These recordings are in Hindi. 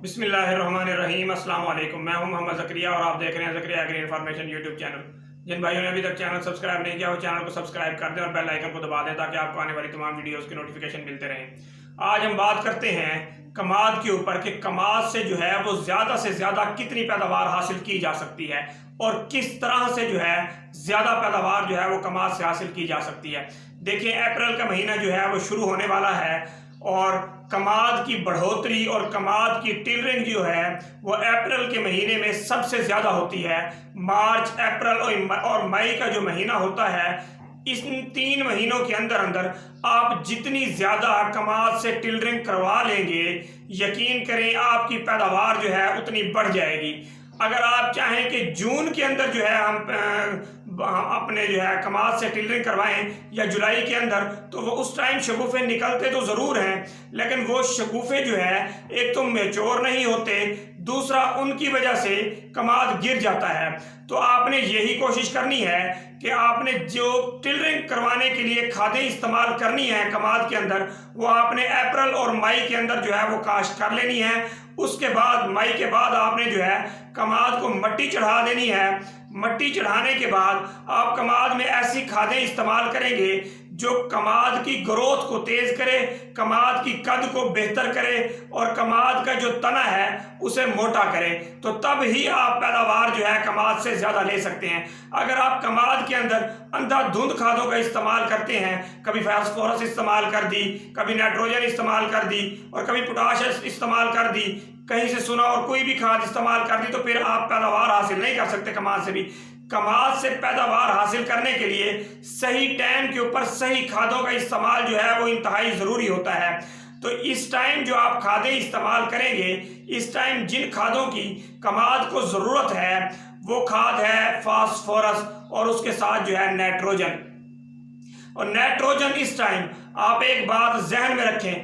बिस्मिल्लाहिर्रहमानिर्रहीम। अस्सलाम वालेकुम। मैं हूं मोहम्मद ज़करिया और आप देख रहे हैं Zakaria agri information YouTube channel. जिन भाइयों ने अभी तक चैनल सब्सक्राइब नहीं किया वो चैनल को सब्सक्राइब कर दें और बेल आइकन को दबा दें ताकि आपको आने वाली तमाम वीडियोस के नोटिफिकेशन मिलते रहें। आज हम बात करते हैं कमाद के ऊपर कि कमाद से जो है वो ज़्यादा से ज़्यादा कितनी पैदावार हासिल की जा सकती है और किस तरह से जो है ज़्यादा पैदावार जो है वो कमाद से हासिल की जा सकती है। देखिए, अप्रैल का महीना जो है वो शुरू होने वाला है और कमाद की बढ़ोतरी और कमाद की टिलरिंग जो है वो अप्रैल के महीने में सबसे ज़्यादा होती है। मार्च, अप्रैल और मई का जो महीना होता है, इन 3 महीनों के अंदर अंदर आप जितनी ज़्यादा कमाद से टिलरिंग करवा लेंगे, यकीन करें आपकी पैदावार जो है उतनी बढ़ जाएगी। अगर आप चाहें कि जून के अंदर जो है हम अपने जो है कमाद से टिलरिंग करवाएं या जुलाई के अंदर, तो वो उस टाइम शगुफे निकलते तो ज़रूर हैं, लेकिन वो शगुफे जो है एक तो मैच्योर नहीं होते, दूसरा उनकी वजह से कमाद गिर जाता है। तो आपने यही कोशिश करनी है कि आपने जो टिलरिंग करवाने के लिए खादें इस्तेमाल करनी है कमाद के अंदर, वो आपने अप्रैल और मई के अंदर जो है वो काश्त कर लेनी है। उसके बाद मई के बाद आपने जो है कमाद को मट्टी चढ़ा देनी है। मट्टी चढ़ाने के बाद आप कमाद में ऐसी खादें इस्तेमाल करेंगे जो कमाद की ग्रोथ को तेज करे, कमाद की कद को बेहतर करे और कमाद का जो तना है उसे मोटा करे, तो तब ही आप पैदावार जो है कमाद से ज़्यादा ले सकते हैं। अगर आप कमाद के अंदर अंधाधुंध खादों का इस्तेमाल करते हैं, कभी फास्फोरस इस्तेमाल कर दी, कभी नाइट्रोजन इस्तेमाल कर दी और कभी पोटाश इस्तेमाल कर दी, कहीं से सुना और कोई भी खाद इस्तेमाल कर दी, तो फिर आप पैदावार हासिल नहीं कर सकते कमाद से भी। कमाद से पैदावार हासिल करने के लिए सही टाइम के ऊपर सही खादों का इस्तेमाल जो है वो इंतहाई ज़रूरी होता है। तो इस टाइम जो आप खादें इस्तेमाल करेंगे, इस टाइम जिन खादों की कमाद को ज़रूरत है वो खाद है फास्फोरस और उसके साथ जो है नाइट्रोजन। और नाइट्रोजन इस टाइम आप एक बात जहन में रखें,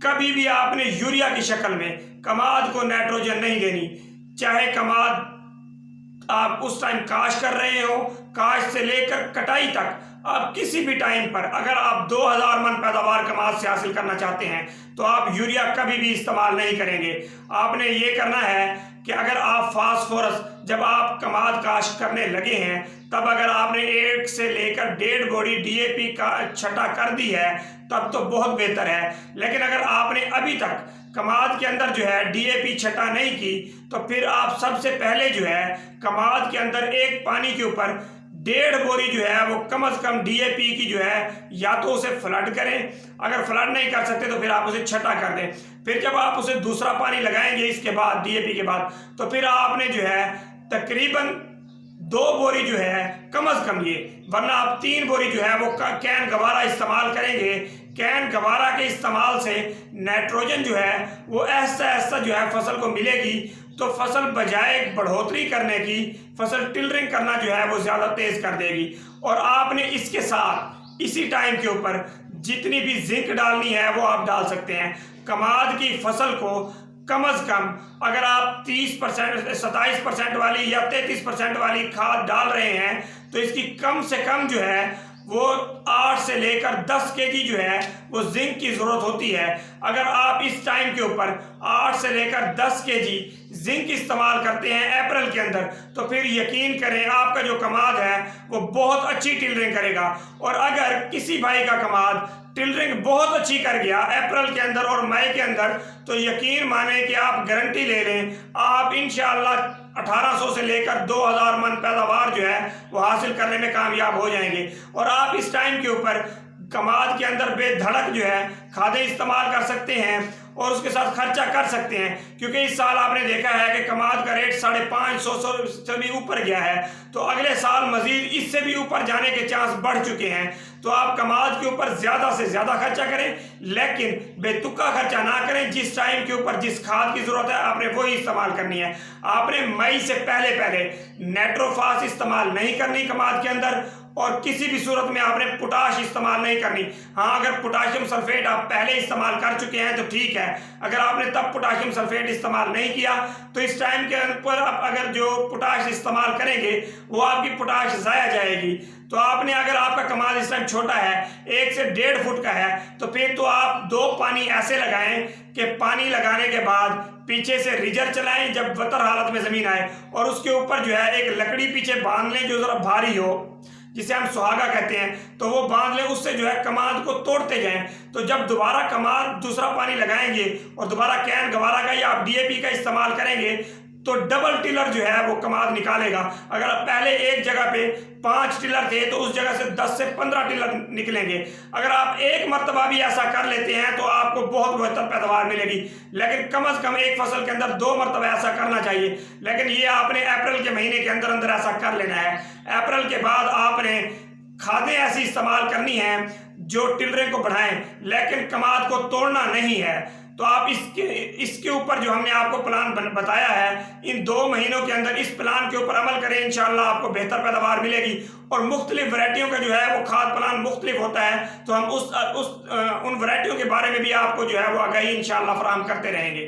कभी भी आपने यूरिया की शक्ल में कमाद को नाइट्रोजन नहीं देनी। चाहे कमाद आप उस टाइम काश कर रहे हो, काश से लेकर कटाई तक, आप किसी भी टाइम पर अगर आप 2000 मन पैदावार कमाद से हासिल करना चाहते हैं तो आप यूरिया कभी भी इस्तेमाल नहीं करेंगे। आपने ये करना है कि अगर आप फास्फोरस जब आप कमाद काश्त करने लगे हैं तब अगर आपने 1 से लेकर 1.5 बोरी डीएपी का छटा कर दी है तब तो बहुत बेहतर है। लेकिन अगर आपने अभी तक कमाद के अंदर जो है डीएपी छटा नहीं की तो फिर आप सबसे पहले जो है कमाद के अंदर एक पानी के ऊपर 1.5 बोरी जो है वो कम से कम डीएपी की जो है या तो उसे फ्लड करें, अगर फ्लड नहीं कर सकते तो फिर आप उसे छटा कर दें। फिर जब आप उसे दूसरा पानी लगाएंगे इसके बाद डीएपी के बाद, तो फिर आपने जो है तकरीबन 2 बोरी जो है कम से कम ये, वरना आप 3 बोरी जो है वो कैन गवारा इस्तेमाल करेंगे। कैन गवारा के इस्तेमाल से नाइट्रोजन जो है वो ऐसा ऐसा जो है फसल को मिलेगी, तो फसल बजाय बढ़ोतरी करने की फसल टिलरिंग करना जो है वो ज़्यादा तेज़ कर देगी। और आपने इसके साथ इसी टाइम के ऊपर जितनी भी जिंक डालनी है वो आप डाल सकते हैं। कमाद की फसल को कम से कम अगर आप 30%, 27% वाली या 33% वाली खाद डाल रहे हैं तो इसकी कम से कम जो है वो 8 से लेकर 10 केजी जो है वो जिंक की ज़रूरत होती है। अगर आप इस टाइम के ऊपर 8 से लेकर 10 केजी जिंक इस्तेमाल करते हैं अप्रैल के अंदर, तो फिर यकीन करें आपका जो कमाद है वो बहुत अच्छी टिलरिंग करेगा। और अगर किसी भाई का कमाद टिलरिंग बहुत अच्छी कर गया अप्रैल के अंदर और मई के अंदर, तो यकीन माने कि आप गारंटी ले लें, आप इंशाअल्लाह 1800 से लेकर 2000 मन पैदावार जो है वो हासिल करने में कामयाब हो जाएंगे। और आप इस टाइम के ऊपर कमाद के अंदर बेधड़क जो है खादें इस्तेमाल कर सकते हैं और उसके साथ खर्चा कर सकते हैं, क्योंकि इस साल आपने देखा है कि कमाद का रेट 550 से भी ऊपर गया है, तो अगले साल मजीद इससे भी ऊपर जाने के चांस बढ़ चुके हैं। तो आप कमाद के ऊपर ज़्यादा से ज़्यादा खर्चा करें, लेकिन बेतुका खर्चा ना करें। जिस टाइम के ऊपर जिस खाद की ज़रूरत है आपने वही इस्तेमाल करनी है। आपने मई से पहले नाइट्रोफास इस्तेमाल नहीं करनी कमाद के अंदर और किसी भी सूरत में आपने पोटाश इस्तेमाल नहीं करनी। हाँ, अगर पोटाशियम सल्फेट आप पहले इस्तेमाल कर चुके हैं तो ठीक है, अगर आपने तब पोटाशियम सल्फेट इस्तेमाल नहीं किया तो इस टाइम के ऊपर आप अगर जो पोटाश इस्तेमाल करेंगे वो आपकी पोटाश ज़ाया जाएगी। तो आपने अगर आपका कमाद इस टाइम छोटा है 1 से 1.5 फुट का है तो फिर तो आप 2 पानी ऐसे लगाएं कि पानी लगाने के बाद पीछे से रिजर चलाएं जब वतर हालत में जमीन आए, और उसके ऊपर जो है एक लकड़ी पीछे बांध लें जो जरा भारी हो, जिसे हम सुहागा कहते हैं, तो वो बांध लें। उससे जो है कमाद को तोड़ते जाएं। तो जब दोबारा कमाद दूसरा पानी लगाएंगे और दोबारा कैन गवारा का या आप डीएपी का इस्तेमाल करेंगे तो डबल टिलर जो है वो कमाद निकालेगा। अगर पहले एक जगह पे 5 टिलर थे तो उस जगह से 10 से 15 टिलर निकलेंगे। अगर आप एक मरतबा भी ऐसा कर लेते हैं तो आपको बहुत बेहतर पैदावार मिलेगी, लेकिन कम से कम एक फसल के अंदर 2 मरतबा ऐसा करना चाहिए। लेकिन ये आपने अप्रैल के महीने के अंदर अंदर ऐसा कर लेना है। अप्रैल के बाद आपने खादें ऐसी इस्तेमाल करनी है जो टिलरे को बढ़ाएं, लेकिन कमाद को तोड़ना नहीं है। तो आप इसके ऊपर जो हमने आपको प्लान बताया है, इन 2 महीनों के अंदर इस प्लान के ऊपर अमल करें, इंशाल्लाह आपको बेहतर पैदावार मिलेगी। और मुख्तलिफ वैरायटियों का जो है वो खाद प्लान मुख्तलिफ होता है, तो हम उन वैरायटियों के बारे में भी आपको जो है वो आगाही इंशाल्लाह फराहम करते रहेंगे।